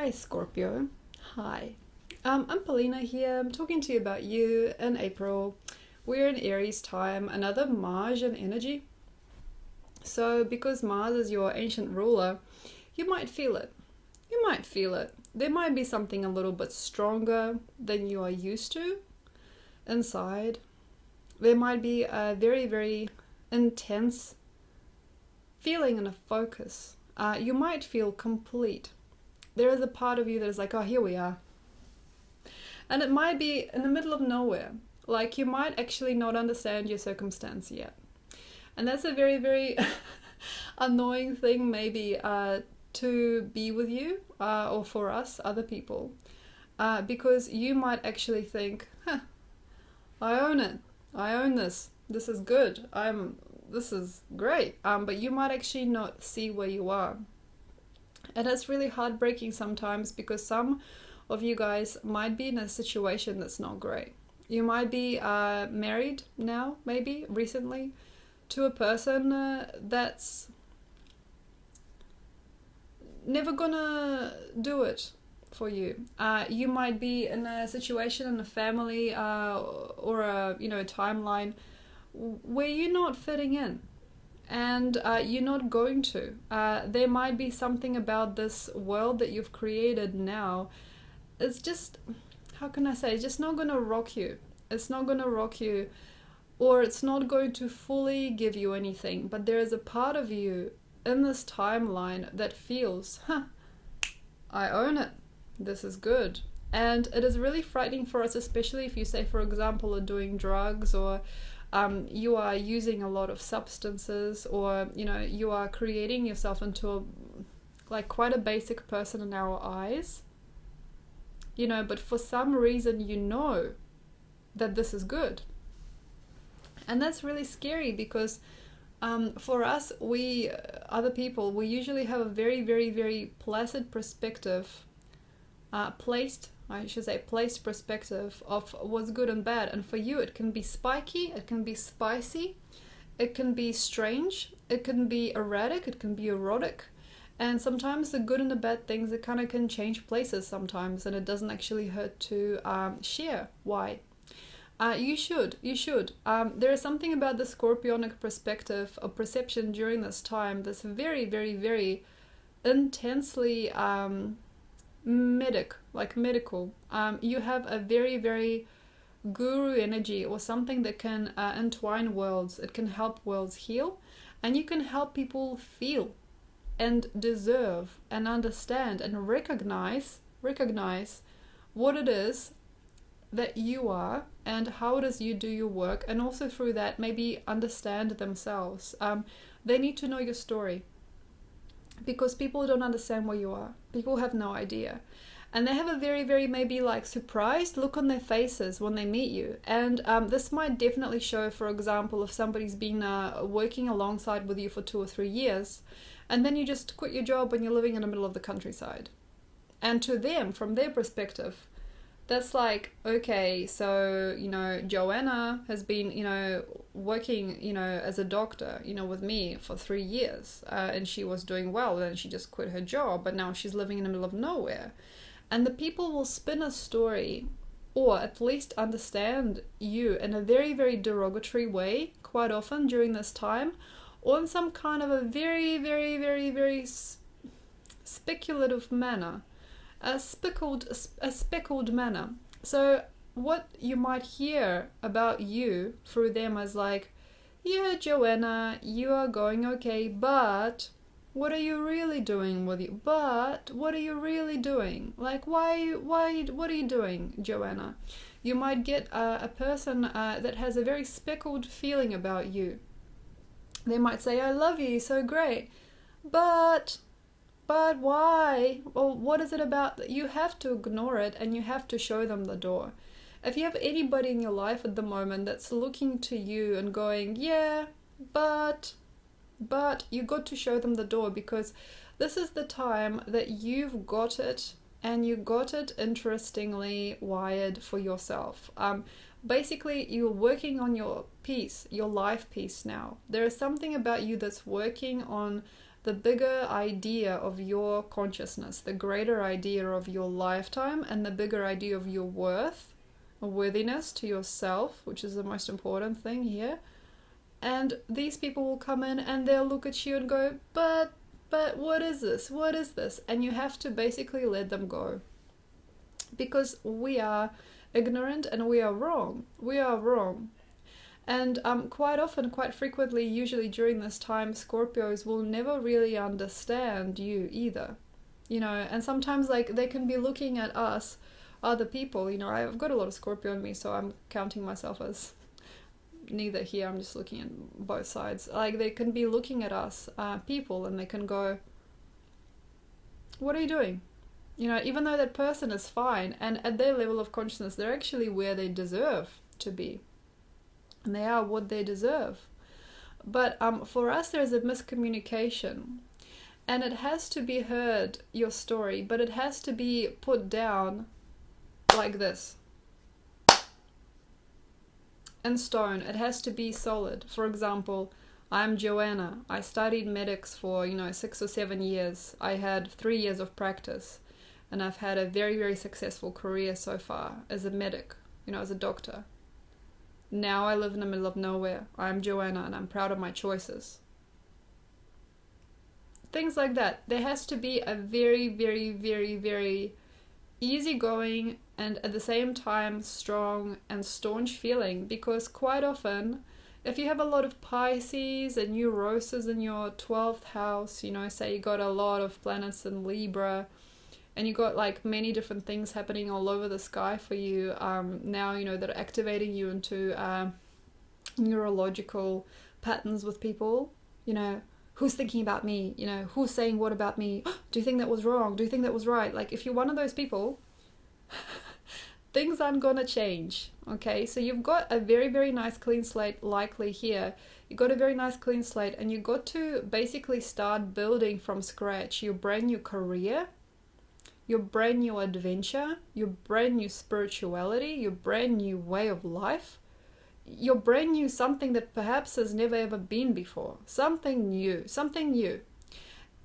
Hi Scorpio. Hi. I'm Paulina here. I'm talking to you about you in April. We're in Aries time, another Martian energy. So because Mars is your ancient ruler, you might feel it. You might feel it. There might be something a little bit stronger than you are used to inside. There might be a very, very intense feeling and a focus. You might feel complete. There is a part of you that is like, oh, here we are. And it might be in the middle of nowhere. Like you might actually not understand your circumstance yet. And that's a very, very annoying thing maybe to be with you or for us, other people. Because you might actually think, I own it. I own this. This is good. This is great. But you might actually not see where you are. And it's really heartbreaking sometimes because some of you guys might be in a situation that's not great. You might be married now, maybe recently, to a person that's never gonna do it for you. You might be in a situation in a family or a timeline where you're not fitting in. And you're not going to. There might be something about this world that you've created now. It's just, how can I say, it's just not going to rock you. It's not going to rock you, or it's not going to fully give you anything. But there is a part of you in this timeline that feels, I own it. This is good. And it is really frightening for us, especially if you say, for example, are doing drugs or you are using a lot of substances, or you are creating yourself into quite a basic person in our eyes, but for some reason that this is good. And that's really scary because for us, other people, we usually have a very, very, very placid perspective, placed perspective of what's good and bad. And for you, it can be spiky, it can be spicy, it can be strange, it can be erratic, it can be erotic. And sometimes the good and the bad things, it kind of can change places sometimes, and it doesn't actually hurt to share why. You should. There is something about the Scorpionic perspective or perception during this time that's very, very, very intensely medical. You have a very, very guru energy, or something that can entwine worlds. It can help worlds heal, and you can help people feel and deserve and understand and recognize what it is that you are and how it is you do your work, and also through that maybe understand themselves. They need to know your story, because people don't understand where you are. People have no idea. And they have a very, very maybe surprised look on their faces when they meet you. And this might definitely show, for example, if somebody's been working alongside with you for 2 or 3 years, and then you just quit your job when you're living in the middle of the countryside. And to them, from their perspective, that's like, okay, so, Joanna has been, working, as a doctor, with me for 3 years, and she was doing well, and she just quit her job, but now she's living in the middle of nowhere. And the people will spin a story, or at least understand you in a very, very derogatory way, quite often during this time, or in some kind of a very, very, very, very speculative manner. A speckled manner. So what you might hear about you through them is like, yeah, Joanna, you are going okay, but what are you really doing with you? But what are you really doing? Like, why, what are you doing, Joanna? You might get a person that has a very speckled feeling about you. They might say, I love you, so great, but why? Well, what is it about? You have to ignore it, and you have to show them the door. If you have anybody in your life at the moment that's looking to you and going, yeah, but you got to show them the door, because this is the time that you've got it, and you got it interestingly wired for yourself. Basically, you're working on your peace, your life peace now. There is something about you that's working on the bigger idea of your consciousness, the greater idea of your lifetime, and the bigger idea of your worth, or worthiness to yourself, which is the most important thing here. And these people will come in and they'll look at you and go, but what is this? What is this? And you have to basically let them go. Because we are ignorant and we are wrong. We are wrong. And quite often, quite frequently, usually during this time, Scorpios will never really understand you either. You know, and sometimes like they can be looking at us, other people, you know, I've got a lot of Scorpio in me, so I'm counting myself as neither here, I'm just looking at both sides. Like they can be looking at us, people, and they can go, what are you doing? You know, even though that person is fine, and at their level of consciousness, they're actually where they deserve to be. And they are what they deserve. But for us, there's a miscommunication. And it has to be heard, your story, but it has to be put down like this. In stone. It has to be solid. For example, I'm Joanna. I studied medics for, 6 or 7 years. I had 3 years of practice. And I've had a very, very successful career so far as a medic, as a doctor. Now I live in the middle of nowhere. I'm Joanna and I'm proud of my choices. Things like that. There has to be a very, very, very, very easygoing and at the same time strong and staunch feeling, because quite often if you have a lot of Pisces and neurosis in your 12th house, say you got a lot of planets in Libra, and you got like many different things happening all over the sky for you now, that are activating you into neurological patterns with people. Who's thinking about me? Who's saying what about me? Do you think that was wrong? Do you think that was right? Like if you're one of those people, things aren't gonna change. Okay, so you've got a very, very nice clean slate likely here. You got a very nice clean slate, and you got to basically start building from scratch your brand new career, your brand new adventure, your brand new spirituality, your brand new way of life, your brand new something that perhaps has never ever been before. Something new, something new.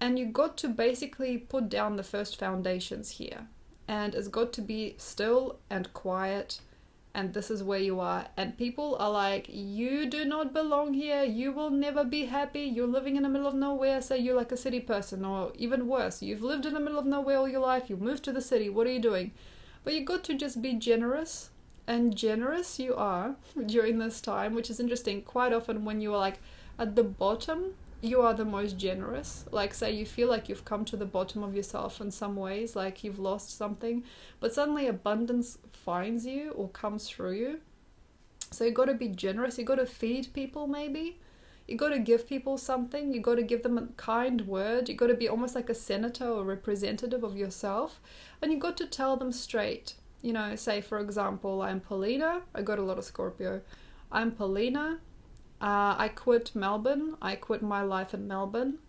And you got to basically put down the first foundations here. And it's got to be still and quiet. And this is where you are. And people are like, you do not belong here. You will never be happy. You're living in the middle of nowhere. Say you're like a city person, or even worse, you've lived in the middle of nowhere all your life. You moved to the city. What are you doing? But you got to just be generous. And generous you are during this time, which is interesting. Quite often when you are like at the bottom, you are the most generous. Like say you feel like you've come to the bottom of yourself in some ways, like you've lost something, but suddenly abundance finds you or comes through you. So you got to be generous. You got to feed people maybe. You got to give people something. You got to give them a kind word. You got to be almost like a senator or representative of yourself. And you got to tell them straight. Say for example, I'm Paulina. I got a lot of Scorpio. I'm Paulina. I quit Melbourne. I quit my life in Melbourne.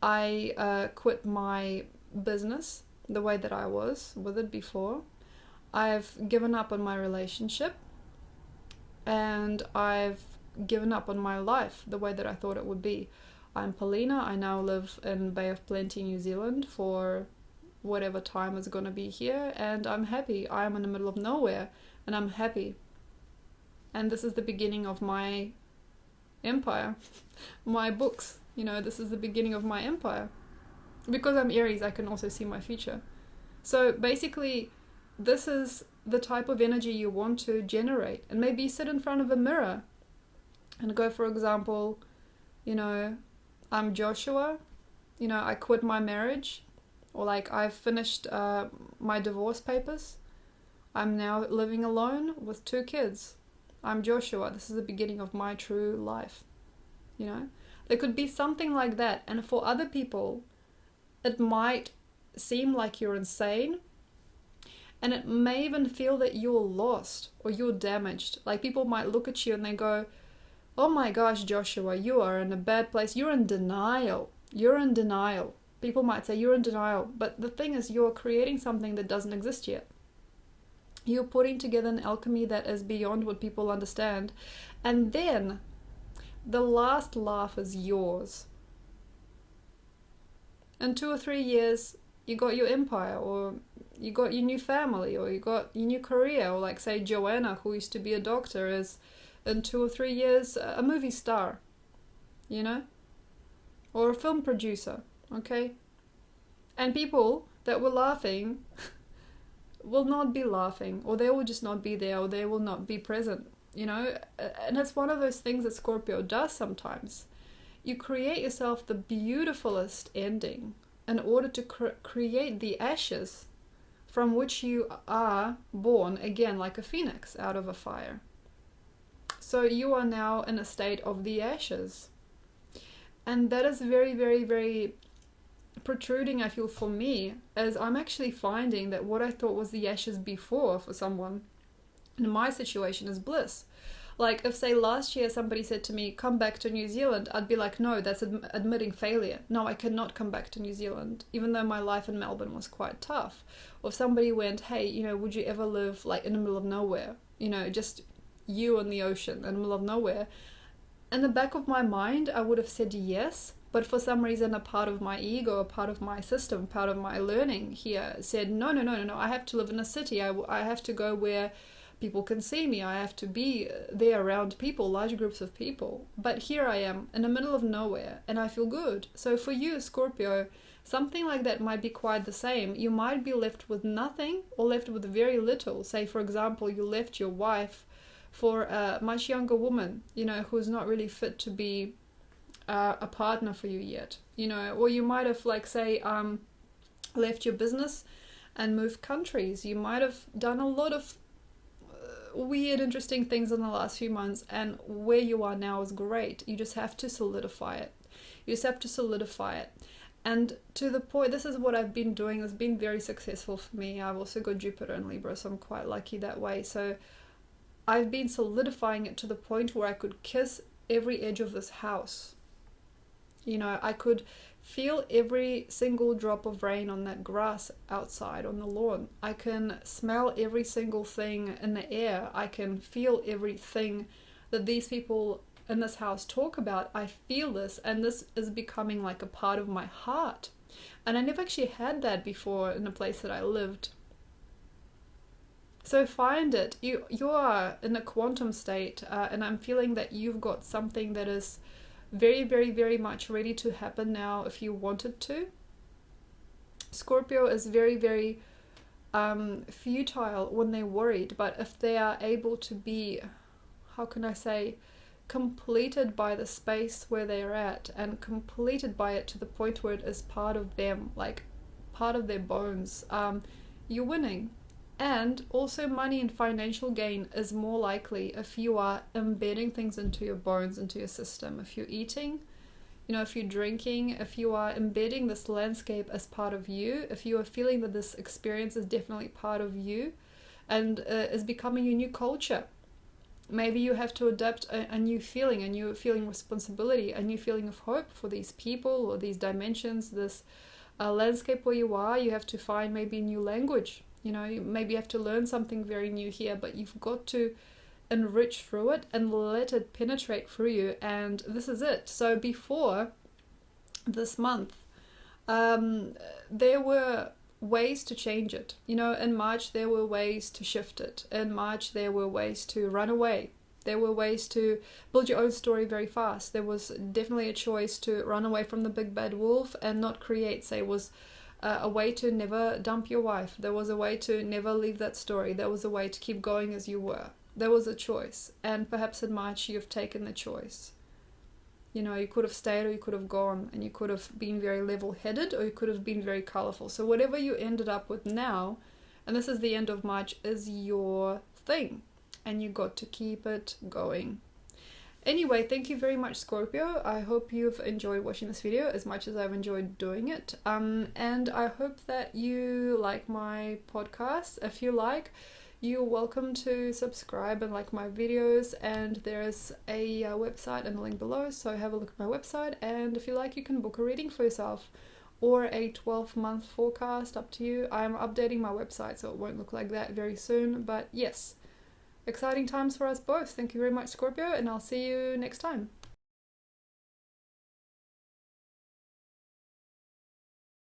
I quit my business the way that I was with it before. I've given up on my relationship. And I've given up on my life the way that I thought it would be. I'm Paulina. I now live in Bay of Plenty, New Zealand for whatever time is going to be here. And I'm happy. I'm in the middle of nowhere. And I'm happy. And this is the beginning of my empire, my books, this is the beginning of my empire. Because I'm Aries, I can also see my future. So basically, this is the type of energy you want to generate. And maybe sit in front of a mirror and go, for example, I'm Joshua, I quit my marriage, or like I've finished my divorce papers. I'm now living alone with 2 kids. I'm Joshua. This is the beginning of my true life. There could be something like that. And for other people, it might seem like you're insane. And it may even feel that you're lost or you're damaged. Like people might look at you and they go, oh my gosh, Joshua, you are in a bad place. You're in denial. You're in denial. People might say you're in denial. But the thing is, you're creating something that doesn't exist yet. You're putting together an alchemy that is beyond what people understand. And then the last laugh is yours. In 2 or 3 years, you got your empire, or you got your new family, or you got your new career, or like say Joanna, who used to be a doctor, is in 2 or 3 years a movie star, you know, or a film producer, okay? And people that were laughing will not be laughing, or they will just not be there, or they will not be present, you know? And it's one of those things that Scorpio does sometimes. You create yourself the beautifulest ending in order to create the ashes from which you are born again, like a phoenix out of a fire. So you are now in a state of the ashes. And that is very, very, very protruding, I feel, for me, as I'm actually finding that what I thought was the ashes before for someone in my situation is bliss. Like, if say last year somebody said to me, come back to New Zealand, I'd be like, no, that's admitting failure. No, I cannot come back to New Zealand, even though my life in Melbourne was quite tough. Or if somebody went, hey, you know, would you ever live like in the middle of nowhere? You know, just you and the ocean in the middle of nowhere. In the back of my mind, I would have said yes, but for some reason a part of my ego, a part of my system, part of my learning here said, no, I have to live in a city. I have to go where people can see me. I have to be there around people, large groups of people. But here I am in the middle of nowhere and I feel good. So for you, Scorpio, something like that might be quite the same. You might be left with nothing or left with very little. Say, for example, you left your wife for a much younger woman, you know, who's not really fit to be a partner for you yet, you know, or you might have, like, say, left your business and moved countries. You might have done a lot of weird, interesting things in the last few months, and where you are now is great. You just have to solidify it. You just have to solidify it. And to the point, this is what I've been doing. It's been very successful for me. I've also got Jupiter in Libra, so I'm quite lucky that way. So I've been solidifying it to the point where I could kiss every edge of this house. You know, I could feel every single drop of rain on that grass outside on the lawn. I can smell every single thing in the air. I can feel everything that these people in this house talk about. I feel this, and this is becoming like a part of my heart. And I never actually had that before in the place that I lived. So find it. You are in a quantum state, and I'm feeling that you've got something that is very, very, very much ready to happen now if you want it to. Scorpio is very, very futile when they're worried, but if they are able to be, how can I say, completed by the space where they're at, and completed by it to the point where it is part of them, like part of their bones, you're winning. And also money and financial gain is more likely if you are embedding things into your bones, into your system. If you're eating, you know, if you're drinking, if you are embedding this landscape as part of you, if you are feeling that this experience is definitely part of you and is becoming your new culture. Maybe you have to adapt a new feeling responsibility, a new feeling of hope for these people or these dimensions, this landscape where you are. You have to find maybe a new language. You know, you maybe have to learn something very new here, but you've got to enrich through it and let it penetrate through you. And this is it. So before this month, there were ways to change it. You know, in March, there were ways to shift it. In March, there were ways to run away. There were ways to build your own story very fast. There was definitely a choice to run away from the big bad wolf and not create, say, was a way to never dump your wife. There was a way to never leave that story. There was a way to keep going as you were. There was a choice. And perhaps in March you've taken the choice. You know, you could have stayed or you could have gone, and you could have been very level-headed or you could have been very colorful. So whatever you ended up with now, and this is the end of March, is your thing. And you got to keep it going. Anyway, thank you very much, Scorpio. I hope you've enjoyed watching this video as much as I've enjoyed doing it. And I hope that you like my podcast. If you like, you're welcome to subscribe and like my videos. And there's a website in the link below, so have a look at my website. And if you like, you can book a reading for yourself or a 12-month forecast, up to you. I'm updating my website, so it won't look like that very soon. But yes, exciting times for us both. Thank you very much, Scorpio, and I'll see you next time.